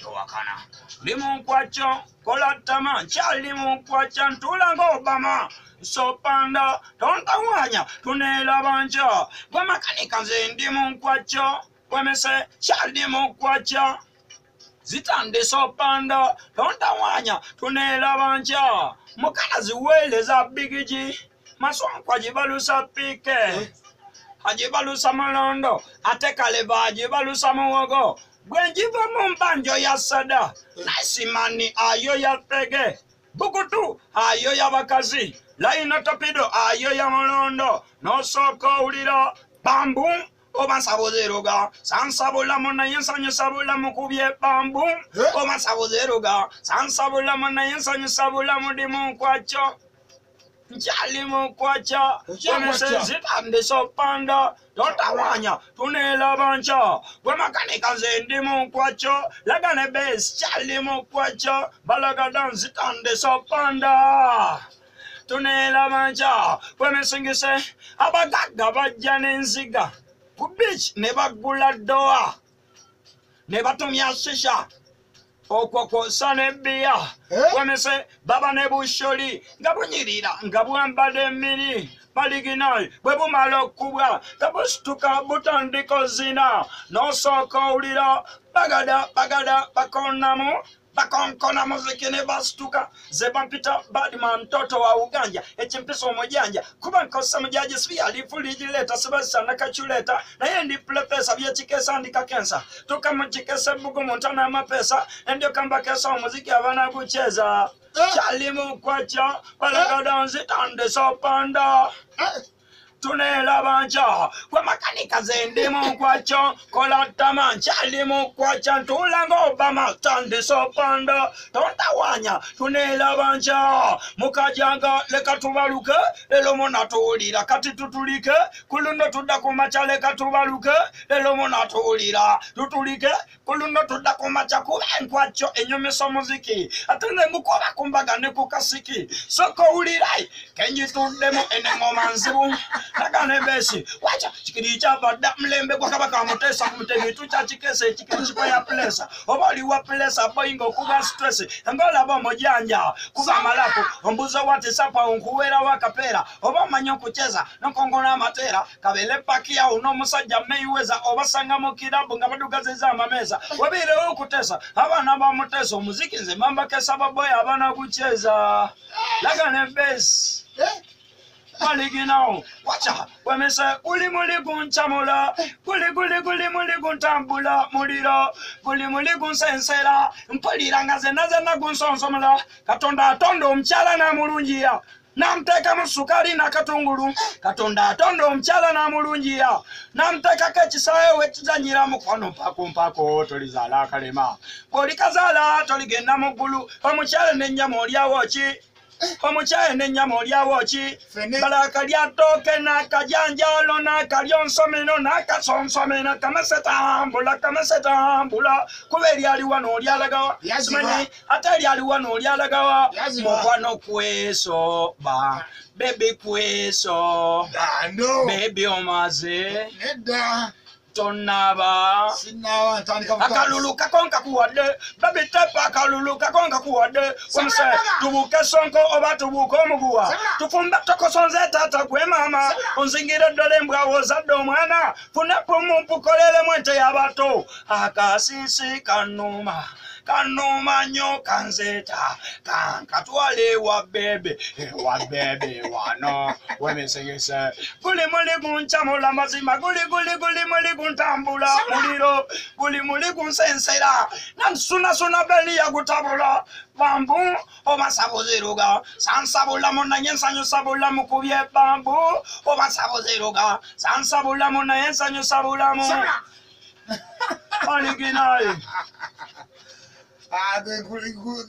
towakana limu kwacho kolatama chalimu kwacha ntulanga Obama sopanda tontawanya tunela banja gwamakanika nze ndimu kwacho gwemese chalimu kwacha zitande sopanda tontawanya tunela banja mukana ziweleza bigiji maswankwa jibalusa pike ajibalusa malondo atekaleba ajibalusa muwogo gwenjiva mumbanjo ya sada nasimani ayo ya tege bukutu ayo ya bakazi laina topido ayo ya malondo nosoko ulira bambu oba sabozeroga sansabula mona yensanyo sabula mukubye bambu oba sabozeroga sansabula mona yensanyo sabula mudimu kwacho Jalimu kwacha, wemese zitande sopanda, totawanya, tunela bancha, wemakanika zendimu kwacho, lagane base, jalimu kwacha, balagadan zitande sopanda. Tunela bancha, wemesingise, abagaga bajane nziga, kubich nebagula doa, nebatumya shisha. Okoko sane bia wemese baba nebusholi ngabunyirira ngabwambade miri maliginal bwebumala okubwa tabustuka butandiko zina nosoko ulira bagada bakonamu bakonkona muziki ne bastuka zebampita badman mtoto wa Uganja echimpisa omujanja kuba nkosa mujaji sibi alifulijileta sebasa nakachuleta naye ndi pesa byechikesa andika kensa tukamujikesa bugu montana amapesa ndio kamba kesa omuziki abana kucheza chalimu kwacha balagada nzitande sopanda tunela banja wamakanika zendimu kwacho kolatama chalimu kwacha ntulanga Obama tande sopanda tontawanya tunela banja mukajanga leka tubaluke lelo mona tuulira kati tutulike kulundo tudda kumacha leka tubaluke lelo mona tuulira tutulike kulundo tudda kumacha kwacho enyomeso muziki atende mukoba kumbaga ne kukasiki soko ulirai kenji tudemo enengoma nzibu Nagane besi, wacha chikiri chapa da mlembe kwa kabaka mutesa kumutegi tucha chikese chikiri chipa ya plesa obali wa plesa boingo kuba stress ngola ba mojanja kuba malapo ombuza wate sapa unkuwera wakapera oba manyo kucheza nokongona matera kabele pakia uno musajja meiweza obasanga mu kirabu ngabadugaze za mameza wabire okutesa abana ba mutesa omuziki nze mamba kesa baboya abana kucheza Nagane besi Maliginao, wacha, wemese guli gunchamula, guli guntambula, muliro, guli gunsensera, mpulira ngaze na gunsonsomula, katonda atondo mchala na mulunjia, namteka musukari na katunguru, katonda atondo mchala na mulunjia, namteka kechisawe wetizanyira mukwano mpako tolizala kalema, polikazala toligenda mugulu, omuchale nenyama olyawochi, Omuchaye nenyama olyawochi balaka lyatoke nakajanja nakalyonsomeno nakasonsomeno kamesetambula kube lyali wano olyalagawa simanyi ate lyali wano olyalagawa mukwano kweso ba bebe kweso bebe omaze Tonaba akalulu kakonka kuwade baby tepa akalulu kakonka kuwade wamse tubuke sonko oba tubuke omuguwa tufumba tokosonze tata kwe mama onzingire dole mbwa wozadde omwana funapo mumpukolele mwente yabato akasisi kanuma nyo kanzeta kankatwale wa bebe wano wemesegese guli gunchamula mazima guli guntambula muliro guli gunsensera nansuna beli ya gutabula bambu omasabozeruga sansabula mona yensanyo sabula mukubye bambu omasabozeruga sansabula mona yensanyo sabula mu Maliginai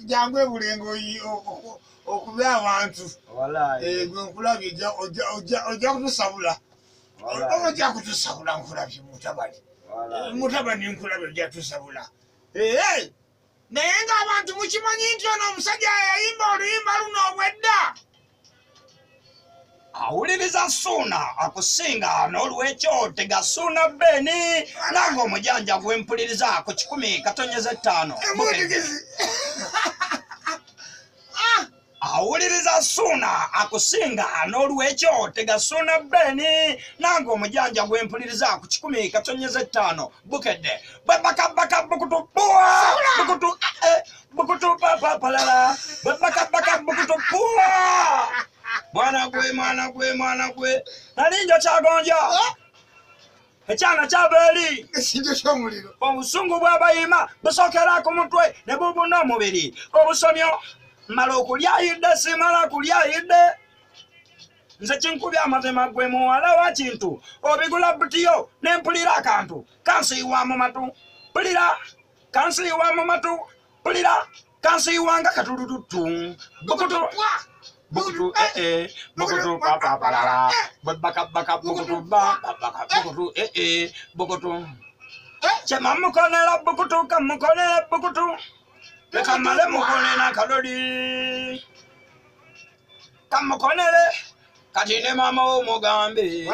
jangwe bulengo okubya abantu gwe ojja kutusabula ojja kutusabula nkulabye mutabani nkulabye ojja tusabula naye ng'abantu mukimanyi nti ono omusajja yayimba oluyimba luno obwedda awuliriza Ssuuna akusinga n'olwekyo tega Ssuuna Beni nange omujanja gwempuliriza ku 10 awuliriza Ssuuna akusinga n'olwekyo tega Ssuuna Beni nange omujanja gwempuliriza ku 10 bukedde bwebakabaka bukutu puwa bukutu bukutu papapalala bwebakabaka bukutu puwa mwana gwe nalinja kyagonja ekyana kyabeli ekintu ky'omuliro obusungu bw'abayima busokera ku mutwe ne bubuna omubiri obusomyo mala okulyayidde simala kulyayidde nze kinkubya amazima gwe muwala wa kintu obigula butiyo nempulira akantu kansiiwa mu matu pulira kansiiwa mu matu pulira kansiiwanga katulututu bukutu bukutu bukutu papapalala baka bukutu baka bukutu bukutu kyemamukonera bukutu kamukonera bukutu lekamale mukonera kaloli kamukonere kati ne mama omugambe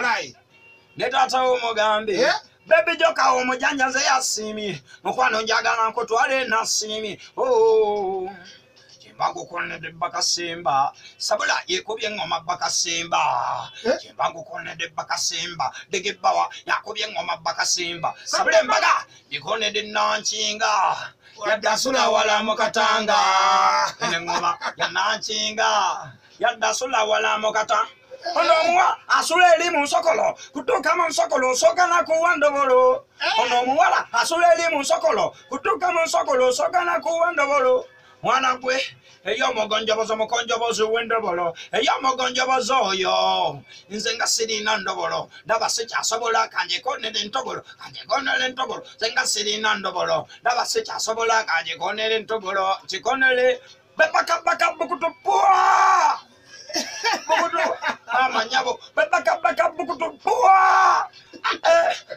ne tata omugambe bebi joka omujanja nze yasimye mukwano njagala nkutwale nasimye Bangukonede bakasimba sabula yekubye ngoma bakasimba bangukonede bakasimba degebawa yakubye ngoma bakasimba sabule mbaga yikonede nanchinga yadasula wala mukatanga ene ngoma ya nanchinga yadasula wala mukata onomuwa asule eli musokolo kutuka musokolo sokana kuwandobolo onomuwala asule eli musokolo kutuka musokolo sokana kuwandobolo mwana gwe eyo mogonjobozo mukonjobozo wendobolo eyo mogonjobozo oyo nze nga sirina ndobolo ndaba sikyasobola kanje konere ntobolo kanje konere ntobolo nze nga sirina ndobolo ndaba sikyasobola kanje konere ntobolo kikonere bebakabaka bukutu puwa bukutu amanyabo bebakabaka bukutu puwa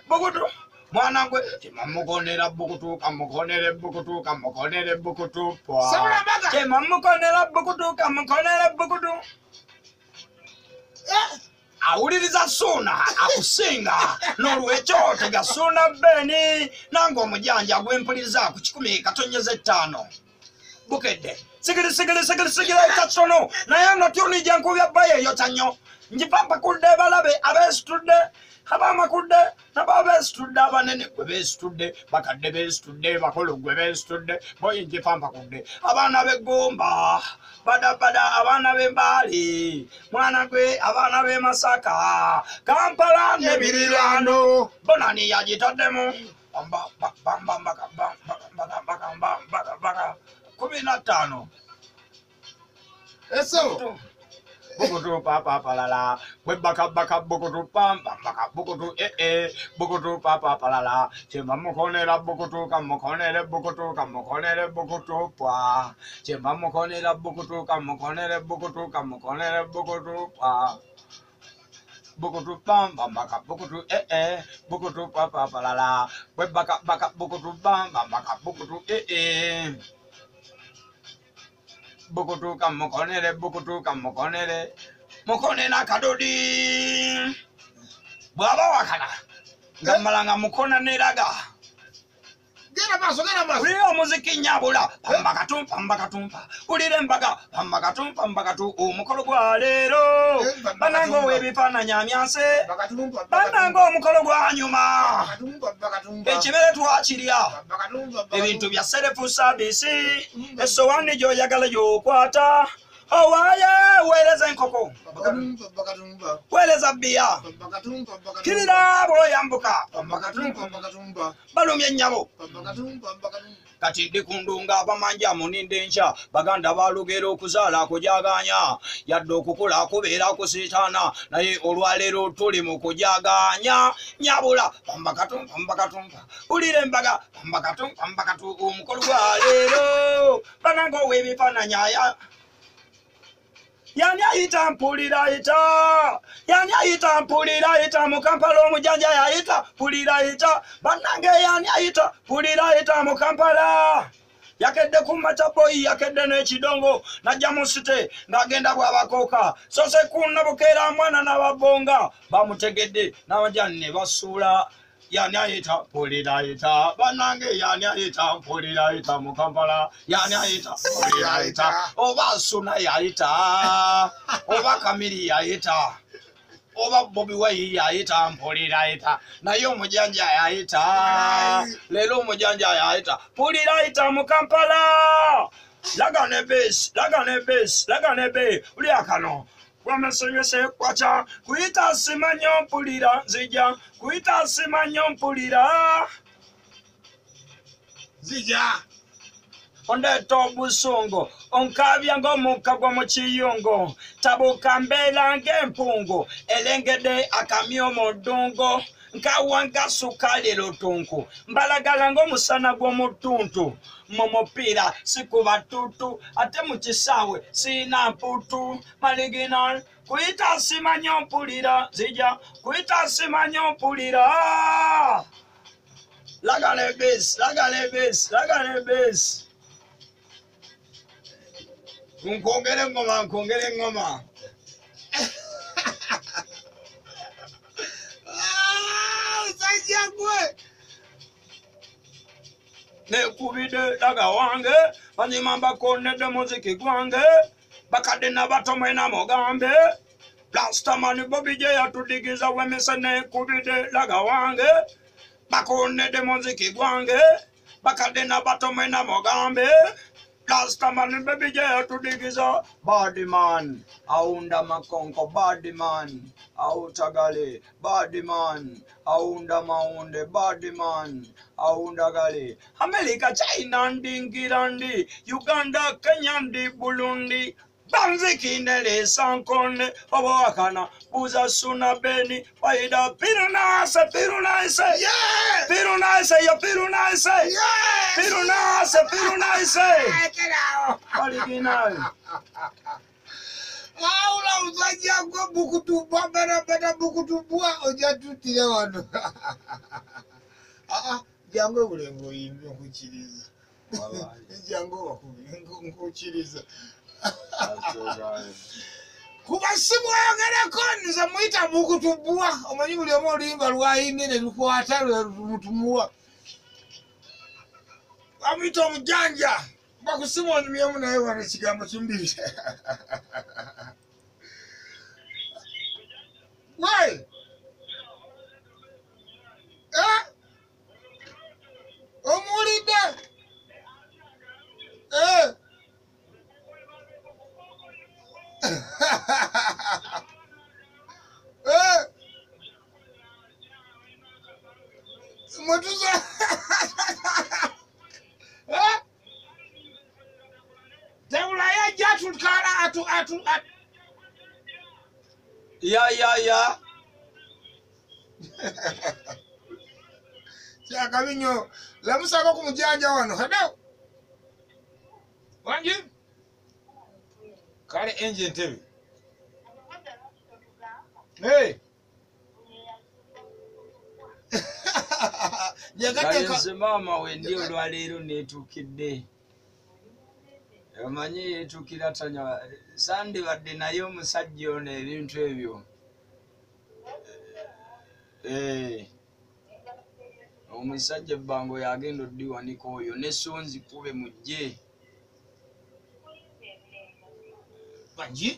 bukutu mwana gwe kimamukonera bukutu kamukonere bukutu kamukonere bukutu pwa kimamukonera bukutu kamukonere bukutu awuliriza Ssuuna akusinga n'olwekyo tega Ssuuna Beni nange omujanja gwempuliriza ku 10 bukedde sigiri ekatono naye notyo jankubya bayeyo tanyo njipampa kudde balabe abesitudde abamakudde nababesitudde abanene gwe besitudde bakadde besitudde bakolo gwe besitudde boyinje pampa kudde abaana b'Egomba badabada abaana b'Embali mwana gwe abaana b'e Masaka Kampala n'ebirirano bonani yagitaddemu 15 eso bukutu papapalala bwebakabaka bukutu pambambaka bukutu bukutu papapalala kyemamukonera bukutu kamukonere bukutu kamukonere bukutu pwa kyemamukonera bukutu kamukonere bukutu kamukonere bukutu pwa bukutu pambambaka bukutu bukutu papapalala bwebakabaka bukutu pambambaka bukutu bukutu kamukonere bukutu kamukonere mukonera kadodi bwaba wakana ngamalanga mukona neraga gera maso uli omuziki nyabula pambakatumpa ulire mbaga pambakatu omukolo gwa leero banango webifaananyi amyanse banango omukolo gwa nyuma ekibere twakirya ebintu bya serefu sabisi esowani gyoyagala gyokwata owaye weereza enkoko weereza bbiya kirira bw'oyambuka balumya ennyabo kati ndi ku ndunga abamanja muninde enkya baganda balugera okuzaala kujaganya yadde okukula kubeera kusiitaana naye olwaleero tuli mu kujaganya nyabula pambakatumpa ulire embaga pambakatu omukolo gwa leero bananga ow'ebifaananyi aya yani ayita mpulira ita mu Kampala omujanja yayita pulira ita bannange yani ayita pulira ita mu Kampala yakedde ku mataboyi yakedde n'ekidongo najja mu site ng'agenda bw'abakooka so sekunna bukeera mwana n'ababonga bamutegedde n'abajani ne basuula yani ayita mpulira ayita bannange yani ayita mpulira ayita mu Kampala yani ayita mpulira ayita oba Suna yayita oba Kamiri yayita oba Bobi Wine yayita mpulira ayita naye omujanja yayita leero omujanja yayita mpulira ayita mu Kampala lagane base uli akano kwamesonyese kwacha kuita simanyo mpulira nzija kuita simanyo mpulira nzija ondeeta obusungu onkabya ng'omukka gwa mu kiyungu tabuka mbeera ng'empungu erengedde akamyo mu ddungu nkawanga sukali lutunku mbalagala ng'omusana gw'omutuntu mu mupiira si ku batutu ate mu kisaawe siina mputu maligina kuyita simanyo mpulira nzija kuyita simanyo mpulira lagane base nkongere engoma usajja gwe nekubide laga wange banyima mbakondedde muziki gwange bakadde nabato mwena mugambe Rastaman Bobby J yatudigiza wemise nekubide laga wange bakondedde muziki gwange bakadde nabato mwena mugambe Rastaman Bobby J yatudigiza Badman aunda makonko Badman autagale Badman aunda maunde Badman aunda gale America China ndingirandi Uganda Kenya ndi Burundi Banziki nele sankone obawakana buza Suna Beni waida pirunase yeah pirunase original aula usajja gwe bukutubwa bera bukutubwa ojja tutire wano jangu bulengo oyimbi nkukiriza jangu nkukiriza kuba simwogereko nze muyita bukutubwa omanyi buli omu oluyimba lwayimye ne lukwata lutumuwa bamuyita omujanja bakusimu onyumyemu naye wano ekigambo kimbiri we omuwulidde mwetuza tebulaye jatukala atu ya kyakabinyo lamusako ku mujanja wano hado wangi kale enje ntebe Galenze mama we ndi olwaleero neetuukidde omanyi yeetuukira tanya sandibadde naye omusajja ono ebintu ebyo omusajja ebbango yagenda oddiwanika oyo nesonzi kube mujje banji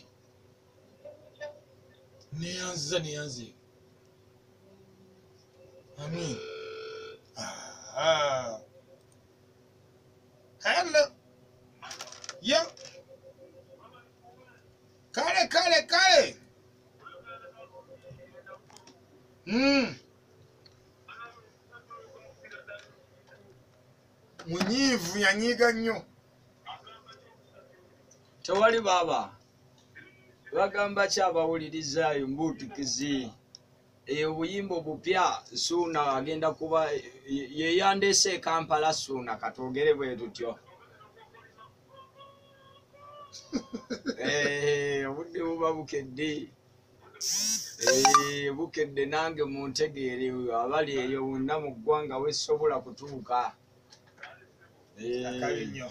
neyanze amin hello yo kale munyiivu yanyiiga nnyo tewali baba bagamba kyabawulirizaayo mbuutikizi obuyimba obupya Suna agenda kuba yeyandeese Kampala Suna katwogere bwe tutyo obudde buba bukedde nange muntegeere abali eyo wonna mu ggwanga wesobola kutuuka akabi nnyo